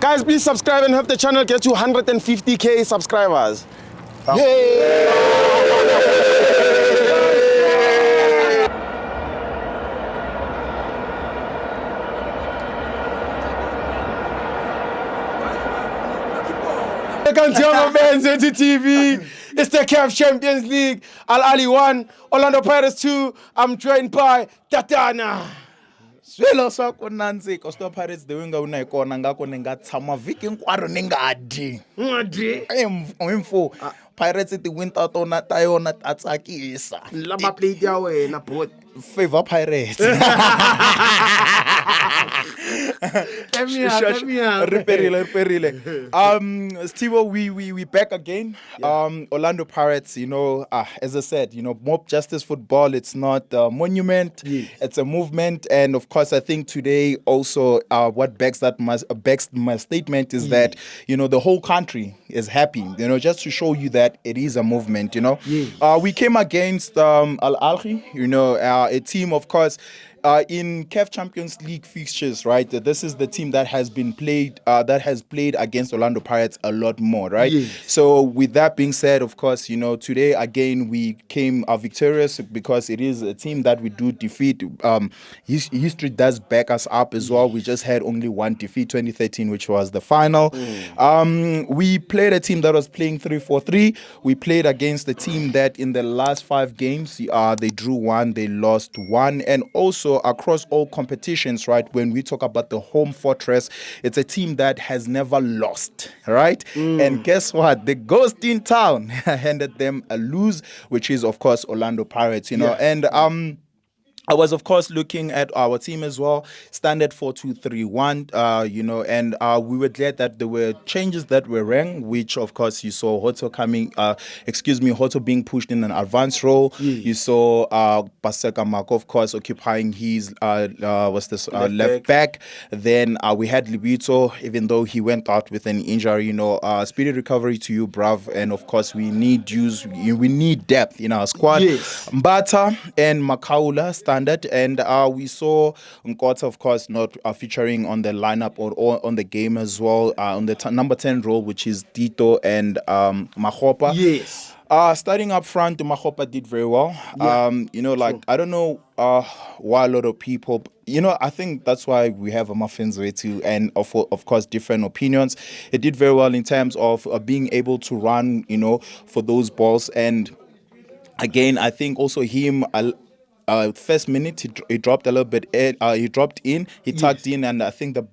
Guys, please subscribe and help the channel get to 150k subscribers. Yay! Welcome to FANS Wethu TV. It's the CAF Champions League. Ahly 1, Orlando Pirates 2. I'm joined by Tatana. Swelo swako nanzi Coastal Pirates the winga unaikona ngako ningatsama viki nkwaro ningadi. Ngadi. Info Pirates the win tatona tayona tatsakisa. Laba played yawe na board. Favor Pirates. Reperile. Steve, we back again. Orlando Pirates, as I said, mob justice football, it's not a monument, it's a movement. And of course, I think today also what backs my statement is that, the whole country is happy, just to show you that it is a movement, We came against Ahly, a team, of course, in CAF Champions League fixtures, right? This is the team that has played against Orlando Pirates a lot more, right? Yes. So with that being said, of course, today again we came victorious because it is a team that we do defeat. History does back us up as well. We just had only one defeat, 2013, which was the final. We played a team that was playing 3-4-3. We played against a team that in the last 5 games, they drew 1, they lost 1, and also across all competitions, right, when we talk about the home fortress, it's a team that has never lost, right? And guess what? The ghost in town handed them a lose, which is, of course, Orlando Pirates, and I was, of course, looking at our team as well, standard 4-2-3-1, and we were glad that there were changes that were rang, which, of course, you saw Hoto being pushed in an advanced role. You saw Paseka Marco, of course, occupying his left back. Then we had Libito, even though he went out with an injury, speedy recovery to you, bruv. And, of course, we need depth in our squad. Yes. Mbata and Makaula standard, and we saw Nkota, of course, not featuring on the lineup or on the game as well, on the number 10 role, which is Tito and Mahopa. Yes. Starting up front, Mahopa did very well. I don't know why a lot of people, I think that's why we have FANS Wethu and of course different opinions. It did very well in terms of being able to run, for those balls. And again, I think also him, first minute he dropped a little bit. He dropped in, he tucked in, and I think the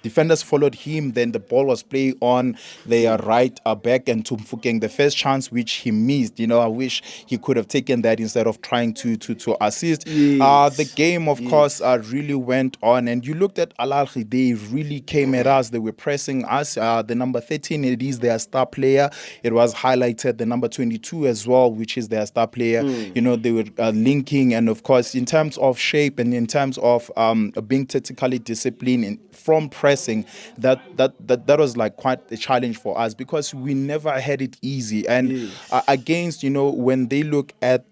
defenders followed him. Then the ball was played on their right back and to Mfukeng. The first chance which he missed, I wish he could have taken that instead of trying to assist. Yes. The game, of course, really went on, and you looked at Ahly. They really came at us. They were pressing us. The number 13, it is their star player. It was highlighted. The number 22 as well, which is their star player. They were linking, and of course, in terms of shape and in terms of being tactically disciplined and from pressing, that was like quite a challenge for us because we never had it easy. And against, when they look at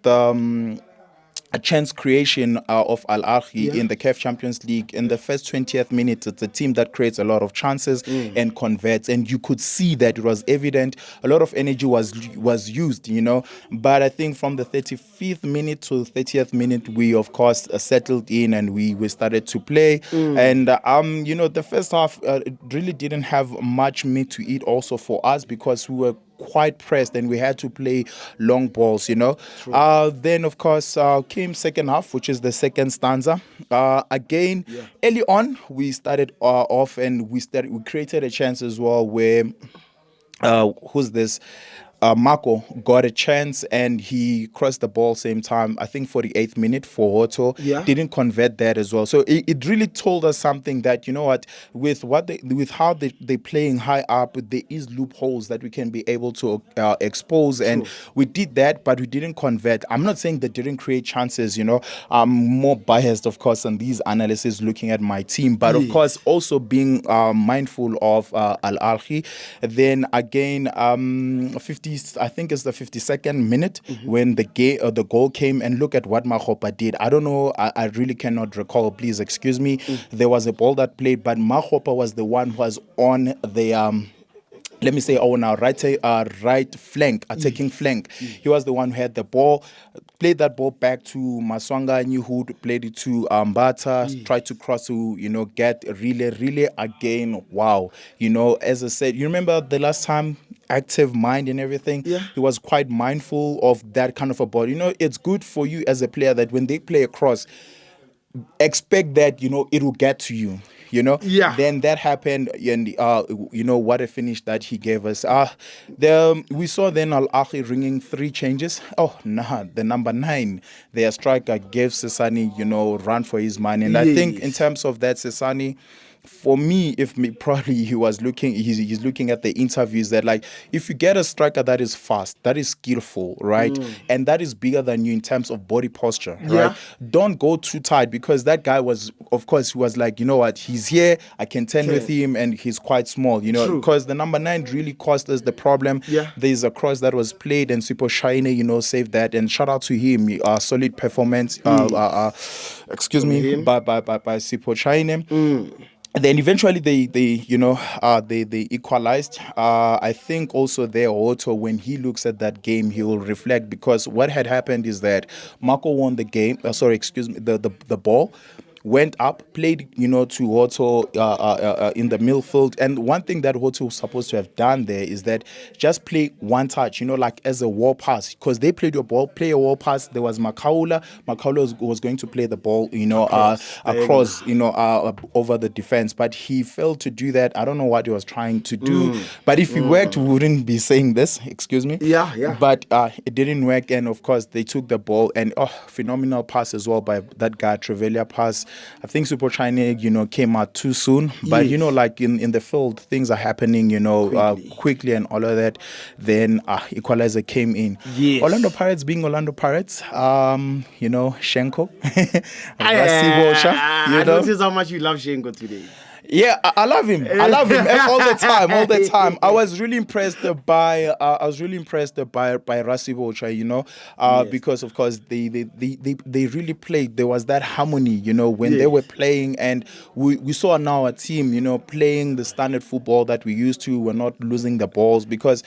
a chance creation of Ahly in the CAF Champions League in the first 20th minute, it's a team that creates a lot of chances and converts, and you could see that it was evident a lot of energy was used, but I think from the 35th minute to 30th minute we of course settled in and we started to play. And the first half it really didn't have much meat to eat also for us because we were quite pressed and we had to play long balls, Then, of course, came second half, which is the second stanza. Again, early on, we started off and we created a chance as well where, who's this? Marco got a chance and he crossed the ball same time, I think 48th minute for Otto. Didn't convert that as well. So it really told us something that, with how they're playing high up, there is loopholes that we can be able to expose. And we did that, but we didn't convert. I'm not saying they didn't create chances, I'm more biased, of course, on these analyses looking at my team, but of course also being mindful of Ahly. Then again, 50 I think it's the 52nd minute when the goal came, and look at what Makgopa did. I don't know, I really cannot recall, please excuse me. There was a ball that played, but Makgopa was the one who was on the let me say, on our right flank, attacking flank. He was the one who had the ball, played that ball back to Maswanga, who played it to Mbata, tried to cross to, get really again. Wow. As I said, you remember the last time, active mind and everything. He was quite mindful of that kind of a ball. It's good for you as a player that when they play across, expect that it will get to you. Then that happened, and what a finish that he gave us. We saw then Al Ahly ringing 3 changes. Oh nah, the number 9, their striker, gave Sesani run for his money, and I think in terms of that, Sesani, for me, probably he's looking at the interviews that, like, if you get a striker that is fast, that is skillful, right, and that is bigger than you in terms of body posture, right, don't go too tight, because that guy was, of course, he was like, you know what, he's here, I can turn with him, and he's quite small, because the number 9 really caused us the problem. There's a cross that was played, and Sipo Shaine, saved that, and shout out to him, solid performance, excuse me, by Sipo Shaine. Then eventually they equalized. I think also there, Otto, when he looks at that game, he will reflect, because what had happened is that Marco won the game. The ball went up, played, to Otto in the midfield. And one thing that Otto was supposed to have done there is that just play one touch, like as a wall pass, because they played your ball, play a wall pass. There was Makaula. Makaula was going to play the ball, across, over the defense, but he failed to do that. I don't know what he was trying to do, but if he worked, we wouldn't be saying this. Excuse me. But it didn't work, and of course they took the ball, and phenomenal pass as well by that guy, Trevelya pass. I think Super China, came out too soon, but like in the field, things are happening, quickly and all of that. Then equalizer came in. Orlando Pirates being Orlando Pirates, Shenko, I noticed how much you love Shenko today. Yeah, I love him. I love him all the time. I was really impressed by Rasibo, because of course they really played. There was that harmony, when they were playing, and we saw now a team, playing the standard football that we used to. We're not losing the balls, because.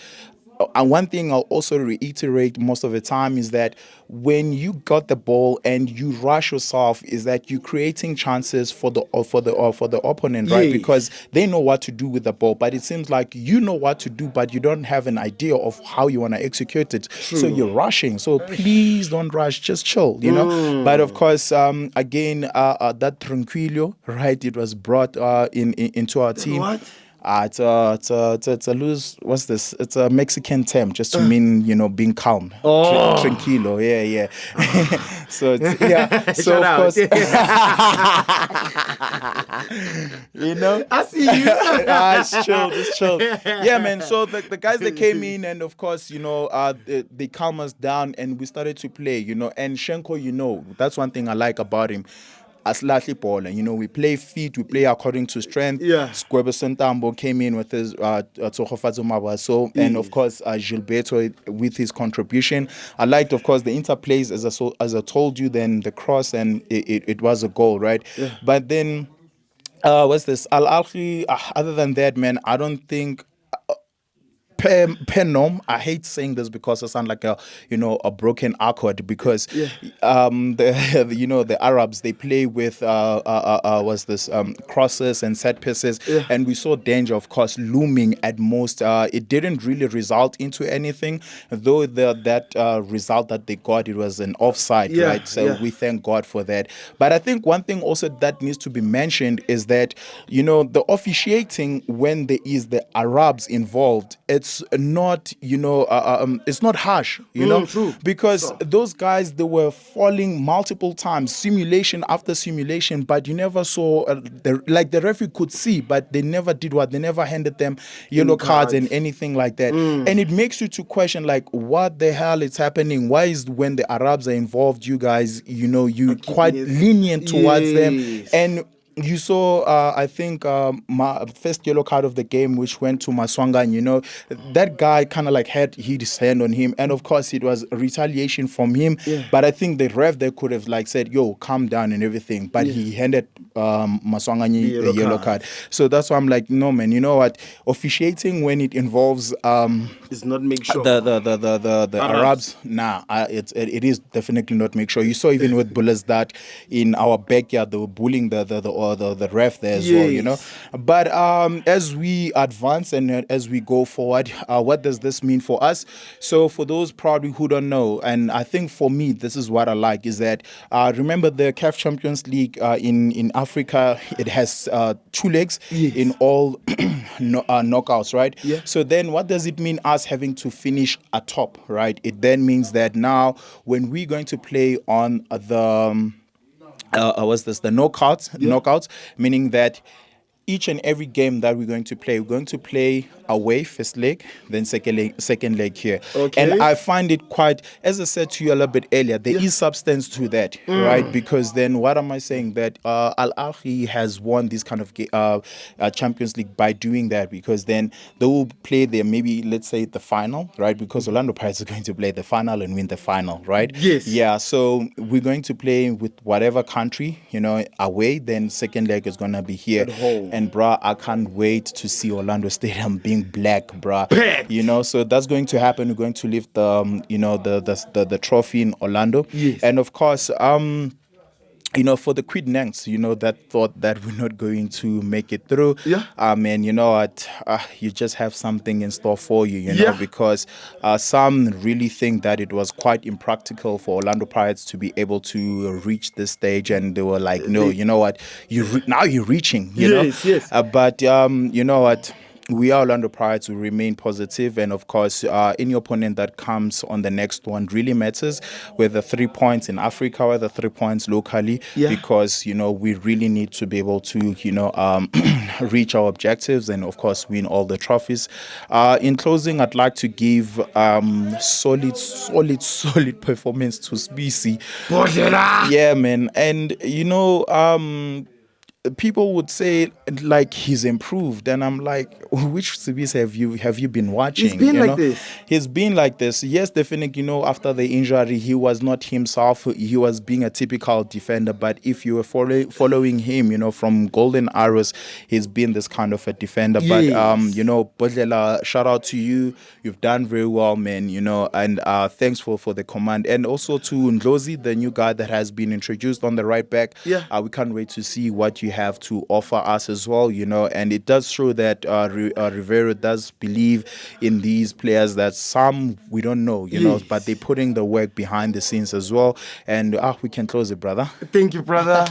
And one thing I'll also reiterate most of the time is that when you got the ball and you rush yourself, is that you're creating chances for the opponent, right? Because they know what to do with the ball, but it seems like you know what to do, but you don't have an idea of how you want to execute it. So you're rushing. So please don't rush, just chill, But of course, again, that tranquilo, right? It was brought into our team. What? It's a loose. What's this? It's a Mexican term just to mean being calm. Tranquilo. Yeah. So So of course. I see you. Just chill. Yeah, man. So the guys that came in, and of course, they calm us down, and we started to play. And Shenko, that's one thing I like about him. As Lashley Paul, we play fit, we play according to strength. Squebe Sentambo came in with his Tsohofazo Mabaso, and of course Gilberto with his contribution. I liked, of course, the interplays, as I told you, then the cross, and it was a goal, right? But then what's this? Al Ahly, other than that, man, I don't think. Per norm, I hate saying this because it sounds like a broken accord, because the Arabs, they play with crosses and set pieces, and we saw danger, of course, looming at most. It didn't really result into anything, though that result that they got, it was an offside, right? So we thank God for that. But I think one thing also that needs to be mentioned is that the officiating, when there is the Arabs involved, it's not it's not harsh, True. because those guys, they were falling multiple times, simulation after simulation, but you never saw the referee could see, but they never did what they never handed them yellow cards and anything like that. And it makes you to question, like, what the hell is happening? Why is, when the Arabs are involved, you guys you quite lenient towards them? And you saw, I think, my first yellow card of the game, which went to Maswangan. That guy kind of like had his hand on him, and of course, it was a retaliation from him. Yeah. But I think the ref they could have like said, "Yo, calm down" and everything. But he handed Maswangan a yellow card. So that's why I'm like, no, man. You know what? Officiating when it involves It's not make sure. the Arabs, it is definitely not make sure. You saw even with bullets that in our backyard they were bullying the ref there as well. But as we advance and as we go forward, what does this mean for us? So for those probably who don't know, and I think for me this is what I like, is that remember the CAF Champions League in Africa, it has 2 legs in all knockouts, right? Yeah. So then what does it mean us having to finish atop, right? It then means that now when we're going to play on the the knockouts, meaning that each and every game that we're going to play away first leg, then second leg here. Okay. And I find it quite, as I said to you a little bit earlier, there is substance to that, right? Because then what am I saying? That Al Ahly has won this kind of Champions League by doing that, because then they will play their, maybe let's say the final, right? Because Orlando Pirates are going to play the final and win the final, right? Yes. Yeah, so we're going to play with whatever country, away, then second leg is going to be here. At home. And bruh, I can't wait to see Orlando Stadium being black, bruh. Packed. So that's going to happen. We're going to lift the trophy in Orlando. Yes. And of course, for the Quid Nanks, that thought that we're not going to make it through. Yeah. And you know what? You just have something in store for you, Yeah. because some really think that it was quite impractical for Orlando Pirates to be able to reach this stage. And they were like, no, you know what? Now you're reaching, Yes, yes. But you know what? We are Orlando Pirates. We remain positive, and of course, any opponent that comes on the next one really matters. Whether 3 points in Africa, whether 3 points locally, because we really need to be able to reach our objectives and of course win all the trophies. In closing, I'd like to give solid performance to Spisi. Yeah, man, and people would say like he's improved, and I'm like, which series have you been watching? He's been like this. He's been like this. Yes, definitely. After the injury, he was not himself. He was being a typical defender. But if you were following him, from Golden Arrows, he's been this kind of a defender. Yes. But Bodlela, shout out to you. You've done very well, man. And thanks for the command, and also to Ndlozi, the new guy that has been introduced on the right back. Yeah. We can't wait to see what you have to offer us as well, and it does show that Rivero does believe in these players that some we don't know, Yes. but they're putting the work behind the scenes as well, and we can close it, brother. Thank you, brother.